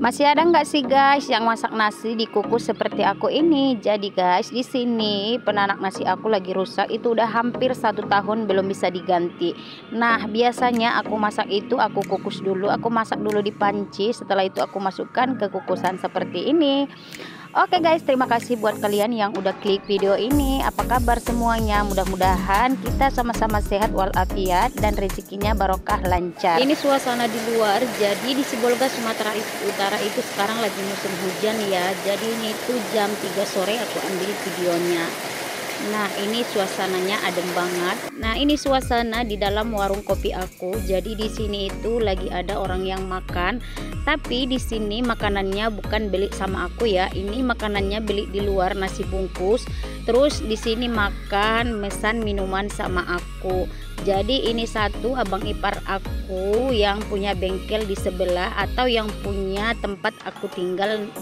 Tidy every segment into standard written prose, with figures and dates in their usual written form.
Masih ada nggak sih guys yang masak nasi dikukus seperti aku ini? Jadi guys, di sini penanak nasi aku lagi rusak, itu udah hampir 1 tahun belum bisa diganti. Nah, biasanya aku masak itu aku kukus dulu, aku masak dulu di panci, setelah itu aku masukkan ke kukusan seperti ini. Oke guys, terima kasih buat kalian yang udah klik video ini. Apa kabar semuanya? Mudah-mudahan kita sama-sama sehat walafiat dan rezekinya barokah lancar. Ini suasana di luar. Jadi di Sibolga Sumatera Utara itu sekarang lagi musim hujan ya. Jadi ini tuh jam 3 sore aku ambil videonya. Nah, ini suasananya adem banget. Nah, ini suasana di dalam warung kopi aku. Jadi di sini itu lagi ada orang yang makan. Tapi di sini makanannya bukan beli sama aku ya. Ini makanannya beli di luar, nasi bungkus. Terus di sini makan, mesan minuman sama aku. Jadi ini satu abang ipar aku yang punya bengkel di sebelah atau yang punya tempat aku tinggal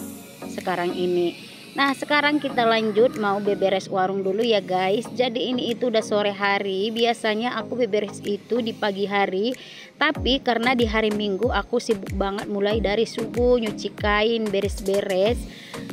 sekarang ini. Nah, sekarang kita lanjut mau beberes warung dulu ya guys. Jadi ini itu udah sore hari. Biasanya aku beberes itu di pagi hari. Tapi karena di hari Minggu aku sibuk banget mulai dari subuh nyuci kain, beres-beres.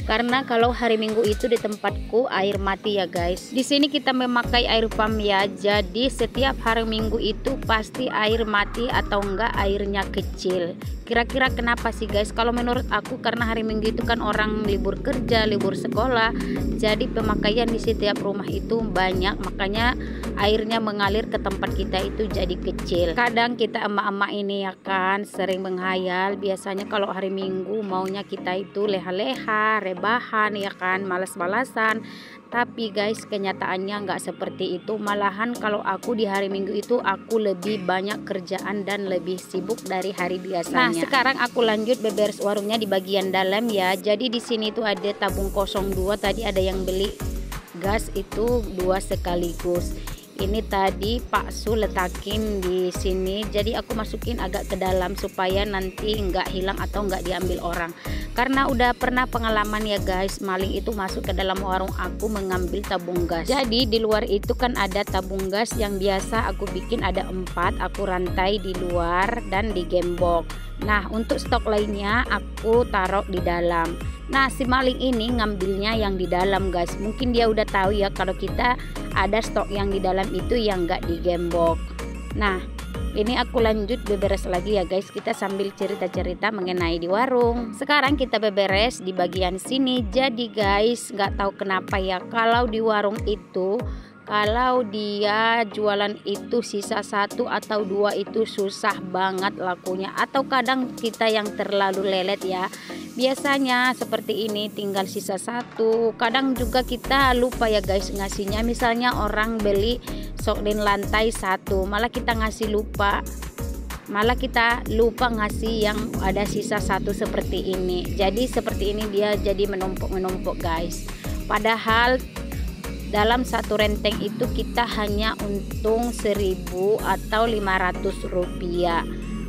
Karena kalau hari Minggu itu di tempatku air mati ya guys. Di sini kita memakai air pump ya. Jadi setiap hari Minggu itu pasti air mati atau enggak airnya kecil. Kira-kira kenapa sih guys? Kalau menurut aku karena hari Minggu itu kan orang libur kerja, libur sekolah. Jadi pemakaian di setiap rumah itu banyak, makanya airnya mengalir ke tempat kita itu jadi kecil. Kadang kita emak-emak ini ya kan sering menghayal, biasanya kalau hari Minggu maunya kita itu leha-leha, rebahan ya kan, malas-malasan. Tapi guys, kenyataannya nggak seperti itu. Malahan kalau aku di hari Minggu itu aku lebih banyak kerjaan dan lebih sibuk dari hari biasanya. Nah, sekarang aku lanjut beberes warungnya di bagian dalam ya. Jadi di sini tuh ada tabung kosong 2. Tadi ada yang beli gas itu 2 sekaligus. Ini tadi Pak Su letakin di sini, jadi aku masukin agak ke dalam supaya nanti nggak hilang atau nggak diambil orang. Karena udah pernah pengalaman ya guys, maling itu masuk ke dalam warung aku mengambil tabung gas. Jadi di luar itu kan ada tabung gas yang biasa aku bikin ada 4, aku rantai di luar dan di gembok. Nah, untuk stok lainnya aku taruh di dalam. Nah, si maling ini ngambilnya yang di dalam guys. Mungkin dia udah tahu ya kalau kita ada stok yang di dalam itu yang nggak digembok. Nah, ini aku lanjut beberes lagi ya guys. Kita sambil cerita-cerita mengenai di warung. Sekarang kita beberes di bagian sini. Jadi guys, nggak tahu kenapa ya, kalau di warung itu kalau dia jualan itu sisa 1 atau 2 itu susah banget lakunya. Atau kadang kita yang terlalu lelet ya. Biasanya seperti ini tinggal sisa 1. Kadang juga kita lupa ya guys ngasihnya. Misalnya orang beli sokden lantai 1, malah kita ngasih lupa. Malah kita lupa ngasih yang ada sisa 1 seperti ini. Jadi seperti ini dia jadi menumpuk-menumpuk guys. Padahal dalam satu renteng itu kita hanya untung 1.000 atau 500 rupiah.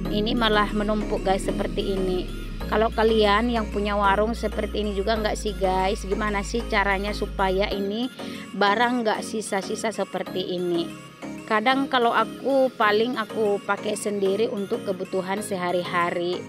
Ini malah menumpuk guys seperti ini. Kalau kalian yang punya warung seperti ini juga nggak sih guys? Gimana sih caranya supaya ini barang nggak sisa-sisa seperti ini? Kadang kalau aku paling aku pakai sendiri untuk kebutuhan sehari-hari.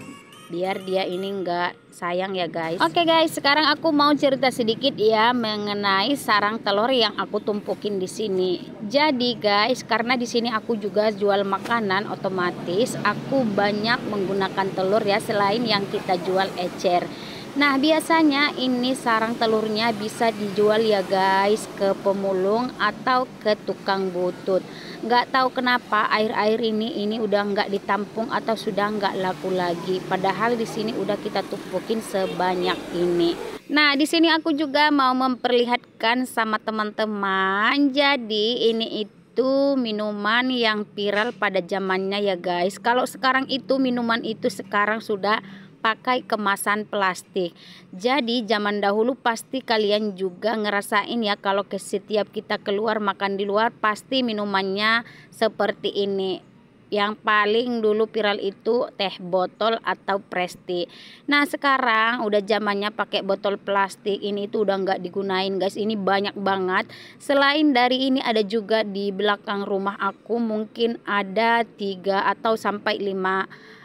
Biar dia ini enggak sayang ya guys. Oke guys, sekarang aku mau cerita sedikit ya mengenai sarang telur yang aku tumpukin di sini. Jadi guys, karena di sini aku juga jual makanan, otomatis aku banyak menggunakan telur ya selain yang kita jual ecer. Nah, biasanya ini sarang telurnya bisa dijual ya guys ke pemulung atau ke tukang butut. Nggak tahu kenapa air-air ini udah nggak ditampung atau sudah nggak laku lagi. Padahal di sini udah kita tumpukin sebanyak ini. Nah, di sini aku juga mau memperlihatkan sama teman-teman. Jadi ini itu minuman yang viral pada zamannya ya guys. Kalau sekarang itu minuman itu sekarang sudah pakai kemasan plastik. Jadi zaman dahulu pasti kalian juga ngerasain ya kalau setiap kita keluar makan di luar pasti minumannya seperti ini. Yang paling dulu viral itu teh botol atau Presti. Nah, sekarang udah zamannya pakai botol plastik. Ini tuh udah nggak digunain guys. Ini banyak banget. Selain dari ini ada juga di belakang rumah aku mungkin ada 3 atau sampai 5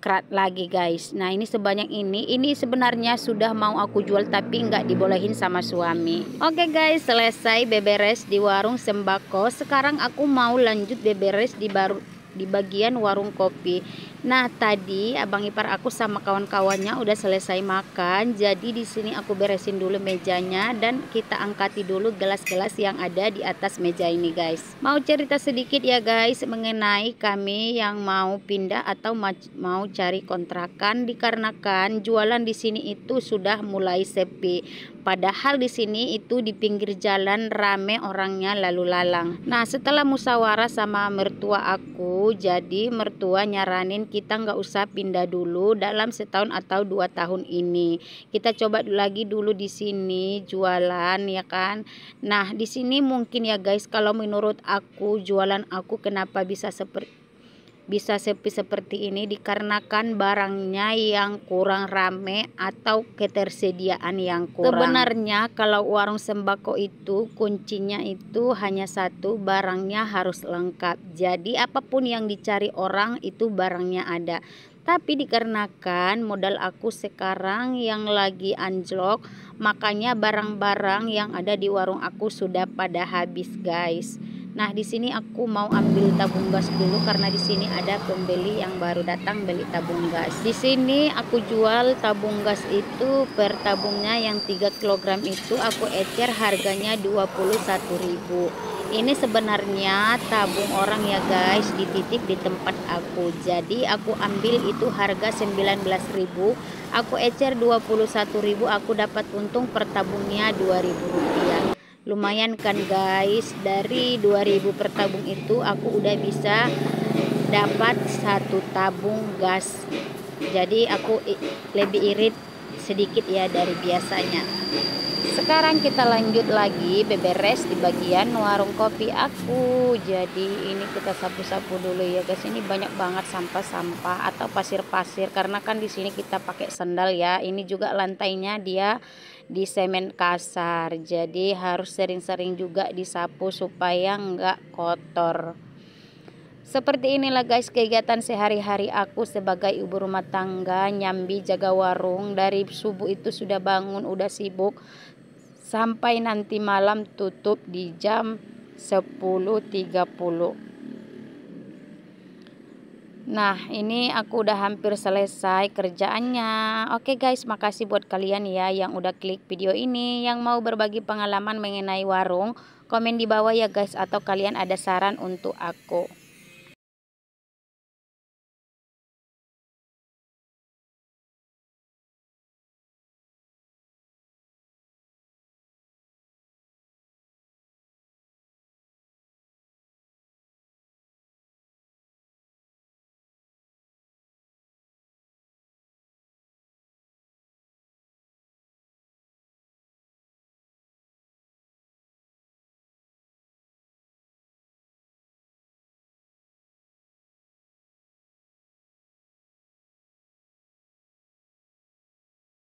krat lagi guys. Nah ini sebanyak ini sebenarnya sudah mau aku jual tapi nggak dibolehin sama suami. Oke guys, selesai beberes di warung sembako. Sekarang aku mau lanjut beberes di bagian warung kopi. Nah tadi abang ipar aku sama kawan-kawannya udah selesai makan, jadi di sini aku beresin dulu mejanya dan kita angkati dulu gelas-gelas yang ada di atas meja ini guys. Mau cerita sedikit ya guys mengenai kami yang mau pindah atau mau cari kontrakan, dikarenakan jualan di sini itu sudah mulai sepi. Padahal di sini itu di pinggir jalan rame orangnya lalu lalang. Nah setelah musyawarah sama mertua aku, jadi mertua nyaranin kita nggak usah pindah dulu dalam setahun atau 2 tahun ini. Kita coba lagi dulu di sini jualan ya kan. Nah di sini mungkin ya guys, kalau menurut aku jualan aku kenapa bisa sepi seperti ini dikarenakan barangnya yang kurang rame atau ketersediaan yang kurang. Sebenarnya kalau warung sembako itu kuncinya itu hanya satu, barangnya harus lengkap. Jadi apapun yang dicari orang itu barangnya ada. Tapi dikarenakan modal aku sekarang yang lagi anjlok, makanya barang-barang yang ada di warung aku sudah pada habis guys. Nah, di sini aku mau ambil tabung gas dulu karena di sini ada pembeli yang baru datang beli tabung gas. Di sini aku jual tabung gas itu per tabungnya yang 3 kg itu aku ecer harganya 21.000. Ini sebenarnya tabung orang ya guys, dititip di tempat aku. Jadi aku ambil itu harga 19.000, aku ecer 21.000, aku dapat untung per tabungnya 2.000 rupiah. Lumayan kan guys, dari 2000 per tabung itu aku udah bisa dapat 1 tabung gas. Jadi aku lebih irit sedikit ya dari biasanya. Sekarang kita lanjut lagi beberes di bagian warung kopi aku. Jadi ini kita sapu-sapu dulu ya guys. Ini banyak banget sampah-sampah atau pasir-pasir karena kan di sini kita pakai sandal ya. Ini juga lantainya dia di semen kasar, jadi harus sering-sering juga disapu supaya nggak kotor. Seperti inilah guys kegiatan sehari-hari aku sebagai ibu rumah tangga, nyambi jaga warung. Dari subuh itu sudah bangun, udah sibuk sampai nanti malam tutup di jam 10.30. Nah ini aku udah hampir selesai kerjaannya. Oke guys, makasih buat kalian ya yang udah klik video ini. Yang mau berbagi pengalaman mengenai warung, komen di bawah ya guys, atau kalian ada saran untuk aku.